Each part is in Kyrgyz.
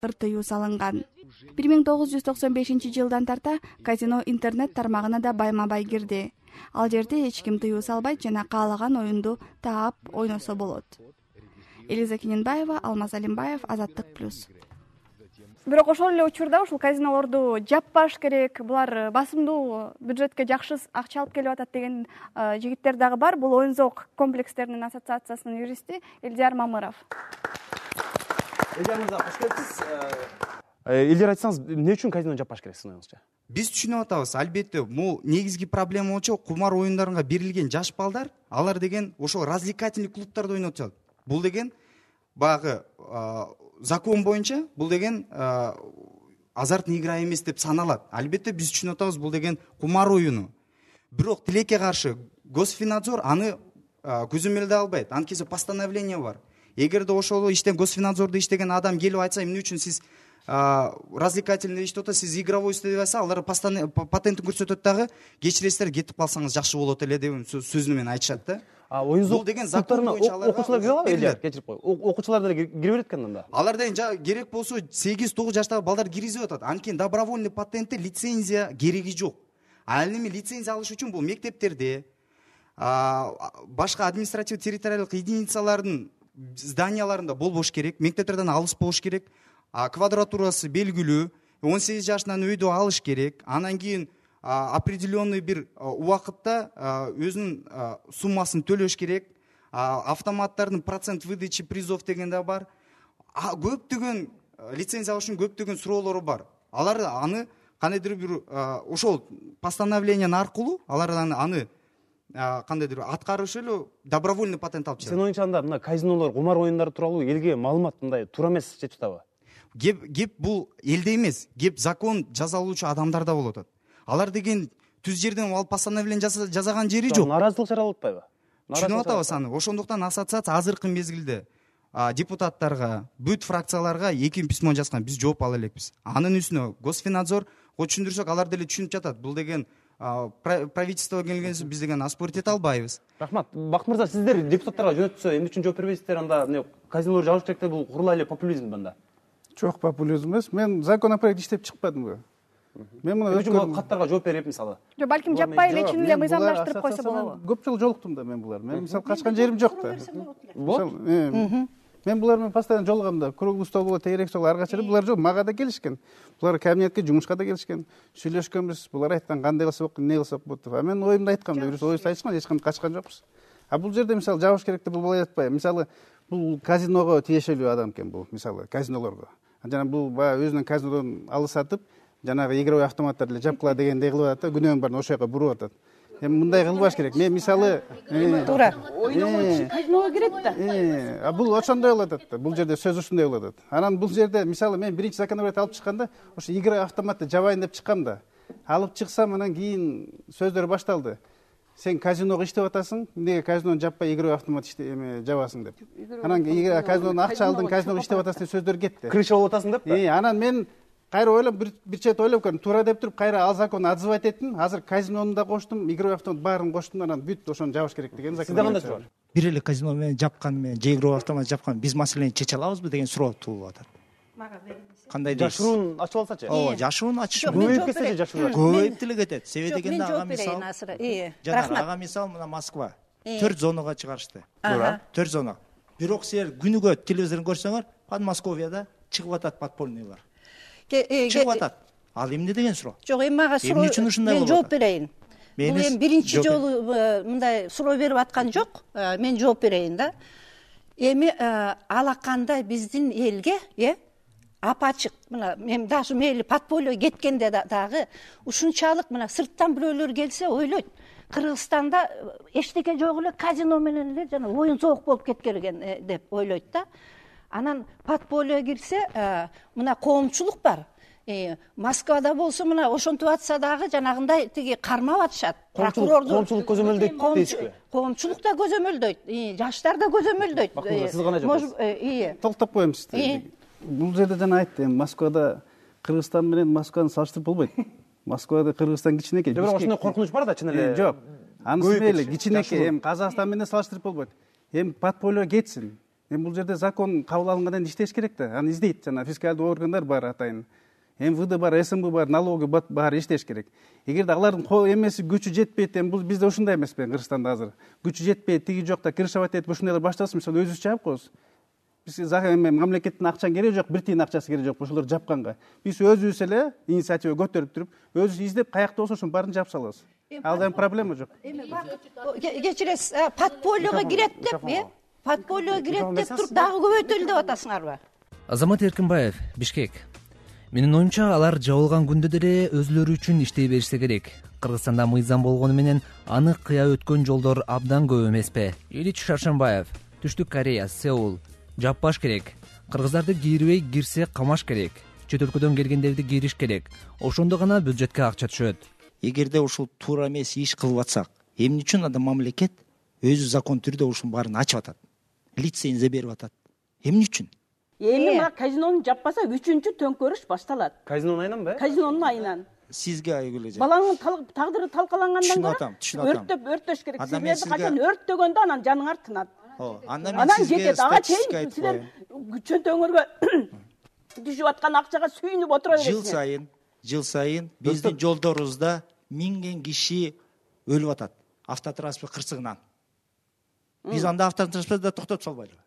бир тыюу салынган. 1995-жылдан тарта казино интернет тармагына да байма-бай кирди. Ал жерде эч ким тыюу салбайт жана каалаган оюнду таап ойносо болот. Элиза Кененбаева, Алмаз Алимбаев, Азаттык плюс. Бирок ошол эле учурда ушул казинолорду жаппаш керек, булар басымдуу бюджетке жакшы акча алып келип атат деген жигиттер дагы бар. Бул оюн-зоок комплекстеринин ассоциациясынын юристи Элдияр Мамыров. Элдияр мырза, кош келипсиз. Элдияр, айтсаңыз, эмне үчүн казино жаппаш керек сынагыңызча? Биз түшүнүп атабыз, албетте, бул негизги проблема болчу кумар оюндарына берилген жаш балдар, алар деген ошол развлекательный клубтарда ойноп жатат. Бул деген багы закон боюнча бул деген азартный игра эмес деп саналат. Албетте биз түшүнүп атабыз, бул деген кумар оюну. Бирок тилекке каршы Госфинадзор аны көзөмөлдөй албайт. Анткени постановление бар. Эгерде ошол Госфинадзордо иштеген адам келип айтса, эмне үчүн сиз развлекательный иштеп атат, сиз игровой иштеп атса, алар патентин көрсөтөт дагы, кечиресиздер кетип калсаңыз жакшы болот эле деп сөзүнү менен айтышат да. Оюн-зоок деген закон боюнча окуучулар кире албайбы? Элдияр, кечирип кой. Окуучулар деле кире берет экен анда. Алар деген керек болсо 8-9 жаштагы балдар киргизип атат. Анткени добровольный патентте лицензия кереги жок. Ал эми лицензия алыш үчүн бул мектептерде, башка административ территориалдык единицалардын зданияларында болбош керек, мектептерден алыс болуш керек, квадратурасы белгилүү, 18 жашынан өйдө алыш керек, анан кийин определенный бир убакытта өзүнүн суммасын төлөш керек, автоматтардын процент выдачи призов деген да бар. Көптөгөн лицензия алыш үчүн көптөгөн суроолору бар. Алар аны кандайдыр бир ошол постановлениянын аркылуу алар аны кандайдыр аткарышы эле добровольный патент алып чыгат. Сен оюнча анда мына казинолор, кумар оюндары тууралуу элге маалымат мындай туура эмес жетип атабы? Кеп бул элде эмес, кеп закон жазалуучу адамдарда болуп атат. Алар деген түз жерден ал постановление жазаган жери жок. Наразылык чаралап атпайбы? Түшүнүп атабыз аны. Ошондуктан ассоциация азыркы мезгилде депутаттарга, бүт фракцияларга 2 письмо жазган, биз жооп ала элекпиз. Анын үстүнө Госфинадзор түшүндүрсөк, алар деле түшүнүп жатат. Бул деген правительство келгенде биз деген оспорить эте албайбыз. Рахмат. Бакыт мырза, сиздер депутаттарга жөнөтсө эмне үчүн жооп бербейсиздер? Анда казинолор жабыш керек деп бул курулай эле популизм банда. Жок, популизм эмес. Мен законопроект иштеп чыкпадым. Мен мына өткөн каттарга жооп берип мисалы. Жок, балким жаппай эле чын эле мыйзамдаштырып койсо болобу? Көп жолу жолуктум да мен булар. Мен мисалы качкан жерим жок да. Мен булар менен постоянно жолугам да. Круглый стол болот, тегерек стол, ар качан булар жок, мага да келишкен. Булар кабинетке, жумушка да келишкен. Сүйлөшкөнбүз. Булар айткан кандай кылсак болот, эмне кылсак болот деп. Мен оюмду айткам да, оюбузду айтышкан, эч кандай качкан жокпуз. Бул жерде мисалы жабыш керек деп бул бала айтпай. Мисалы бул казиного тиешелүү адам экен бул, мисалы казинолорго. Жана бул баягы өзүнүн казинодон алысатып, жанагы игровой автоматтарды эле жапкыла дегендей кылып атат да, күнөөнүн баарын ошол жака буруп атат. Эми мындай кылбаш керек. Мен мисалы туура казиного кирет да. Бул ошондой болуп атат да. Бул жерде сөз ушундай болуп атат. Анан бул жерде мисалы мен биринчи законопроект алып чыкканда, ошо игра автоматты жабайын деп чыккам да. Алып чыксам, анан кийин сөздөр башталды. Сен казиного иштеп атасың, эмнеге казинону жаппай игровой автомат жабасың деп. Анан казинодон акча алдың, казиного иштеп атасың деп сөздөр кетти. Крыша болуп атасың деп да. Анан мен кайра ойлоп бир чет ойлоп көрдүм, туура деп туруп кайра ал законду отзывать эттим. Азыр казинону да коштум, игровой автомат баарын коштум, анан бүт ошону жабыш керек деген закон. Сизде кандай суроо? Бир эле казино менен жапкан менен же игровой автомат жапкан биз маселени чече алабызбы деген суроо туулуп атат. Мага бериңиз. Кандай дейсиз? Жашыруун ачып алсачы? Ооба, жашыруун ачыш. Көбөйүп кетсе жашыруу. Көбөйүп деле кетет. Себеби дегенде ага мисал. Жана ага мисал мына Москва 4 зонага чыгарышты. Туура. 4 зона. Бирок силер күнүгө телевизордон көрсөңөр, Подмосковьяда чыгып атат подпольныйлар. Чыгып атат. Ал эмне деген суроо? Жок, эми мага суроо. Мен жооп берейин. Бул эми биринчи жолу мындай суроо берип аткан жок. Мен жооп берейин да. Эми алакандай биздин элге, апачык, мына мен даже мейли подполье кеткенде дагы ушунчалык мына сырттан бирөөлөр келсе ойлойт. Кыргызстанда эчтеке жок эле казино менен эле жана оюн-зоок болуп кеткерген деп ойлойт да. Анан подполье кирсе, мына коомчулук бар. Москвада болсо мына ошентип атса дагы жанагындай тиги кармап атышат. Коомчулук көзөмөлдөйт дейсизби? Коомчулук да көзөмөлдөйт, жаштар да көзөмөлдөйт. Сиз кандай жооп? Токтоп коем сизди. Бул жерде жана айтты, Москвада Кыргызстан менен Москваны салыштырып болбойт. Москвада Кыргызстан кичинекей. Бирок ошондой коркунуч бар да, чын эле. Жок. Анысы мейли кичинекей, эми Казакстан менен салыштырып болбойт. Эми подполье кетсин. Эми бул жерде закон кабыл алынгандан кийин иштеш керек да. Аны издейт жана фискалдык органдар бар атайын. МВД бар, СМБ бар, налоги бар, иштеш керек. Эгерде алардын эмеси күчү жетпейт, эми бул бизде ушундай эмеспи Кыргызстанда азыр. Күчү жетпейт, тиги жокта крышавать этип ушундайлар баштасын, мисалы өзүбүз жаап коебуз. Биз мамлекеттин акчанын кереги жок, бир тиын акчасы кереги жок ошолорду жапканга. Биз өзүбүз эле инициатива көтөрүп туруп, өзүбүз издеп каякта болсо ошонун баарын жаап салабыз. Ал эми проблема жок. Кечиресиз, подпольега кирет деп, подпольега кирет деп туруп дагы көбөйтөлү деп атасыңарбы? Азамат Эркинбаев, Бишкек. Менин оюмча, алар жабылган күндө деле өзүлөрү үчүн иштей беришсе керек. Кыргызстанда мыйзам болгону менен аны кыя өткөн жолдор абдан көп эмеспи? Ильич Шаршенбаев, Түштүк Корея, Сеул. Жаппаш керек. Кыргыздарды кийирбей кирсе камаш керек. Чет өлкөдөн келгендерди кийриш керек. Ошондо гана бюджетке акча түшөт. Эгерде ушул туура эмес иш кылып атсак, эмне үчүн анда мамлекет өзү закон түрдө ушунун баарын ачып атат, лицензия берип атат? Эмне үчүн? Эми мына казинону жаппаса 3-чү төңкөрүш башталат. Казинонун айынан Казинонун айынан. Сизге айгүлө жай. Балаңдын тагдыры талкалангандан түшүнүп атам. Өрттөш керек. Силерди качан өрттөгөндө анан жаныңар тынат. Анан жетет. Ага чейин силер чөнтөңөргө түшүп аткан акчага сүйүнүп отура бересиңер. Жыл сайын биздин жолдорубузда 1000 киши өлүп атат автотранспорт кырсыгынан. Биз анда автотранспортто токтотуп салбайлыбы?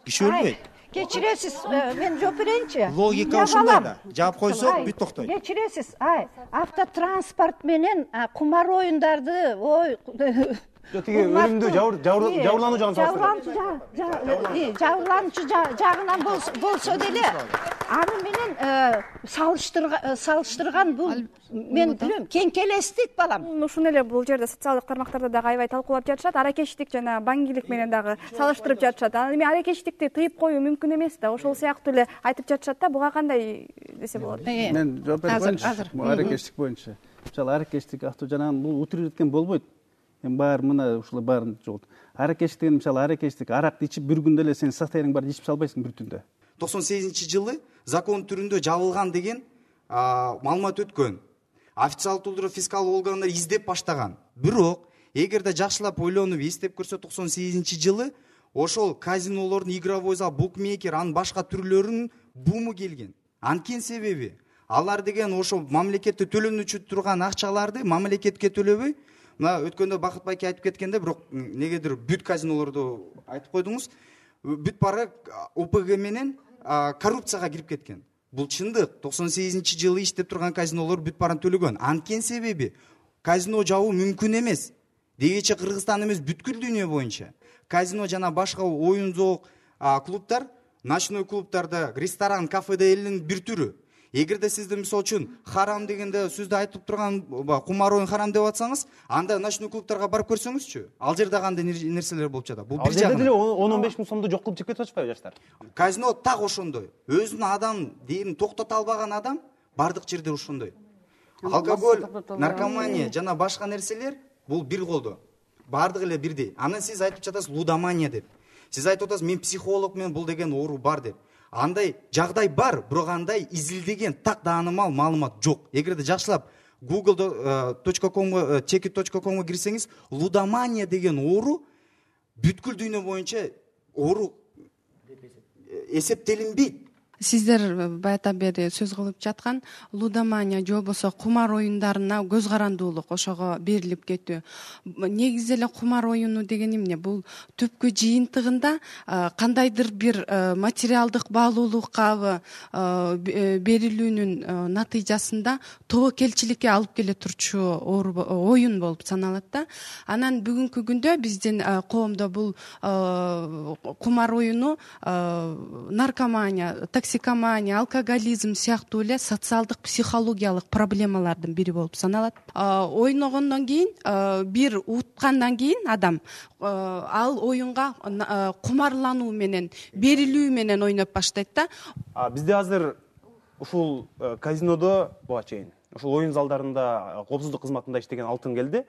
Киши өлбөйт. Кечиресиз, мен жооп берейинчи. Логика ушундай да. Жаап койсок бүт токтойт. Кечиресиз, автотранспорт менен кумар оюндарды, тиги өлүмдүү жабырлануучу жабырлануучу жагынан болсо деле аны менен салыштырган бул мен билем кеңкелестик балам. Ушун эле бул жерде социалдык тармактарда дагы аябай талкуулап жатышат. Аракечтик жана баңгилик менен дагы салыштырып жатышат. Эми аракечтикти тыйып коюу мүмкүн эмес да. Ошол сыяктуу эле айтып жатышат да. Буга кандай десе болот? Мен жооп берейинчи. Аракечтик боюнча. Мисалы аракечтик жанагы бул утилдеткен болбойт. Бар мына ушулар баарын жолт. Аракечтик деген мисалы аракечтик аракты ичип бир күндө эле сен состояниең баарын ичип салбайсың бир түндө. 98-жылы закон түрүндө жабылган деген маалымат өткөн. Официалдуу түрдө фискал органдар издеп баштаган. Бирок эгерде жакшылап ойлонуп эстеп көрсө 98-жылы ошол казинолордун игровой зал, букмекер, анын башка түрлөрүнүн буму келген. Анткени себеби алар деген ошол мамлекетте төлөнүчү турган акчаларды мамлекетке төлөбөй, мына өткөндө Бакыт байке айтып кеткенде, бирок негедир бүт казинолорду айтып койдуңуз, бүт бара ОПГ менен коррупцияга кирип кеткен. Бул чындык. 98-жылы иштеп турган казинолор бүт барын төлөгөн. Анткени себеби казино жабуу мүмкүн эмес. Дегече Кыргызстан эмес, бүткүл дүйнө боюнча казино жана башка оюн-зоок клубдар, ночной клубдарда, ресторан, кафеде элдин бир түрү. Эгерде сизде мисалы үчүн харам дегенде сөздү айтып турган кумар оюн харам деп атсаңыз, анда ночной клубтарга барып көрсөңүзчү, ал жерде кандай нерселер болуп жатат? Бул бир жагынан. Ал жерде деле 10-15 миң сомду жок кылып жеп кетип атышпайбы жаштар? Казино так ошондой. Өзүнүн адам дээрин токтото албаган адам бардык жерде ошондой. Алкоголь, наркомания жана башка нерселер бул бир колдо. Бардык эле бирдей. Анан сиз айтып жатасыз лудомания деп. Сиз айтып атасыз мен психолог, мен бул деген оору бар деп. Андай жагдай бар, бирок андай изилдеген так таанымал маалымат жок. Эгерде жакшылап google.com check.com кирсеңиз, лудомания деген оору бүткүл дүйнө боюнча оору эсептелинбейт. Сиздер баятан бери сөз кылып жаткан лудомания же болбосо кумар оюндарына көз карандуулук ошого берилип кетүү. Негизи эле кумар оюну деген эмне? Бул түпкү жыйынтыгында кандайдыр бир материалдык баалуулукка берилүүнүн натыйжасында тобокелчиликке алып келе турчу оюн болуп саналат да. Анан бүгүнкү күндө биздин коомдо бул кумар оюну наркомания, токсикомания, алкоголизм сыяктуу эле социалдык психологиялык проблемалардын бири болуп саналат. Ойногондон кийин, бир уткандан кийин адам ал оюнга кумарлануу менен, берилүү менен ойноп баштайт да. Бизде азыр ушул казинодо буга чейин, ушул оюн залдарында коопсуздук кызматында иштеген Алтын келди.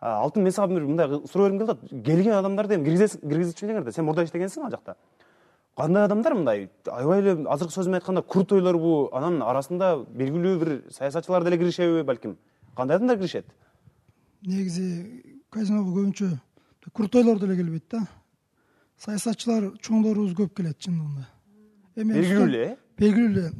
Алтын, мен сага мындай суроо бергим келди. Келген адамдарды эми киргизичү деңер да. Сен мурда иштегенсиң ал жакта. Кандай адамдар мындай аябай эле азыркы сөз менен айтканда крутойлорбу, анан арасында белгилүү бир саясатчылар деле киришеби балким? Кандай адамдар киришет? Негизи казиного көбүнчө крутойлор деле келбейт да. саясатчылар чоңдорубуз көп келет чындыгында. Белгилүү эле. Белгилүү эле.